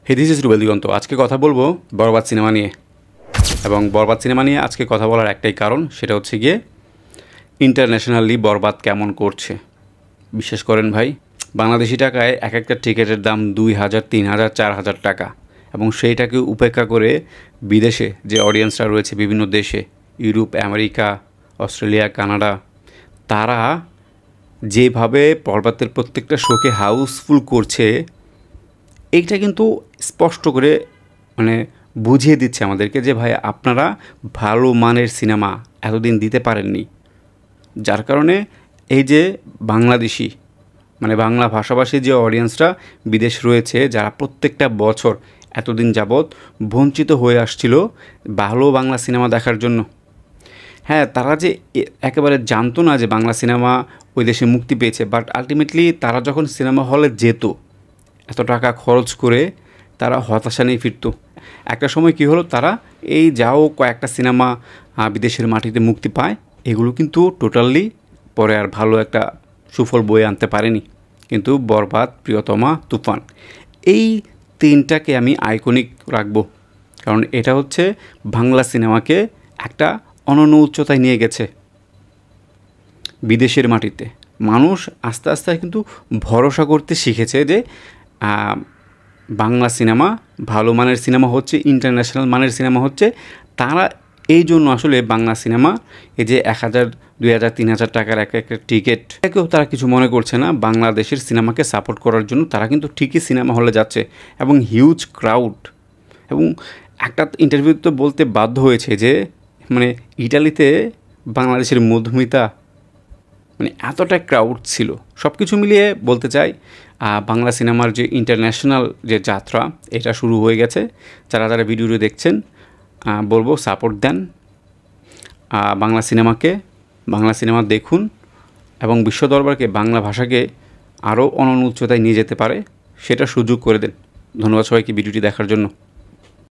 Hey this is Rubel দিগন্ত। আজকে কথা বলবো বরবাদ সিনেমা নিয়ে। এবং বরবাদ সিনেমা নিয়ে আজকে কথা বলার একটাই কারণ, সেটা হচ্ছে গিয়ে ইন্টারন্যাশনালি বরবাদ কেমন করছে। বিশ্বাস করেন ভাই, বাংলাদেশি টাকায় এক একটা টিকিটের দাম 2,000, 3,000, 4,000 টাকা। এবং সেইটাকে উপেক্ষা করে বিদেশে যে অডিয়েন্সরা রয়েছে বিভিন্ন দেশে, ইউরোপ, আমেরিকা, অস্ট্রেলিয়া, কানাডা, তারা যেভাবে বরবাদের প্রত্যেকটা শোকে হাউসফুল করছে, এইটা কিন্তু স্পষ্ট করে বুঝিয়ে দিচ্ছে আমাদেরকে যে ভাই, আপনারা ভালো মানের সিনেমা এতদিন দিতে পারেননি। যার কারণে এই যে বাংলাদেশি বাংলা ভাষাভাষী যে অডিয়েন্সরা বিদেশ রয়েছে, যারা প্রত্যেকটা বছর এতদিন যাবৎ বঞ্চিত হয়ে আসছিল ভালো বাংলা সিনেমা দেখার জন্য। হ্যাঁ, তারা যে একেবারে জানতো না যে বাংলা সিনেমা ওই দেশে মুক্তি পেয়েছে, বাট আলটিমেটলি তারা যখন সিনেমা হলে যেত, এত টাকা খরচ করে তারা হতাশা নিয়ে ফিরত। একটা সময় কী হলো, তারা এই যাও কয়েকটা সিনেমা বিদেশের মাটিতে মুক্তি পায়, এগুলো কিন্তু টোটালি পরে আর ভালো একটা সুফল বয়ে আনতে পারেনি। কিন্তু বরবাদ, প্রিয়তমা, তুফান, এই তিনটাকে আমি আইকনিক রাখবো, কারণ এটা হচ্ছে বাংলা সিনেমাকে একটা অনন্য উচ্চতায় নিয়ে গেছে। বিদেশের মাটিতে মানুষ আস্তে আস্তে কিন্তু ভরসা করতে শিখেছে যে বাংলা সিনেমা ভালো মানের সিনেমা হচ্ছে, ইন্টারন্যাশনাল মানের সিনেমা হচ্ছে। তারা এই জন্য আসলে বাংলা সিনেমা এই যে 1,000, 2,000, 3,000 টাকার এক একটা টিকিট, এটাকেও তারা কিছু মনে করছে না। বাংলাদেশের সিনেমাকে সাপোর্ট করার জন্য তারা কিন্তু ঠিকই সিনেমা হলে যাচ্ছে এবং হিউজ ক্রাউড। এবং একটা ইন্টারভিউতে বলতে বাধ্য হয়েছে যে ইটালিতে বাংলাদেশের মধুমিতা এতটা ক্রাউড ছিল। সব কিছু মিলিয়ে বলতে চাই, বাংলা সিনেমার যে ইন্টারন্যাশনাল যে যাত্রা, এটা শুরু হয়ে গেছে। যারা যারা ভিডিওটি দেখছেন, বলবো সাপোর্ট দেন বাংলা সিনেমাকে। বাংলা সিনেমা দেখুন এবং বিশ্ব দরবারকে বাংলা ভাষাকে আরও অনন্য উচ্চতায় নিয়ে যেতে পারে, সেটা সুযোগ করে দেন। ধন্যবাদ সবাইকে ভিডিওটি দেখার জন্য।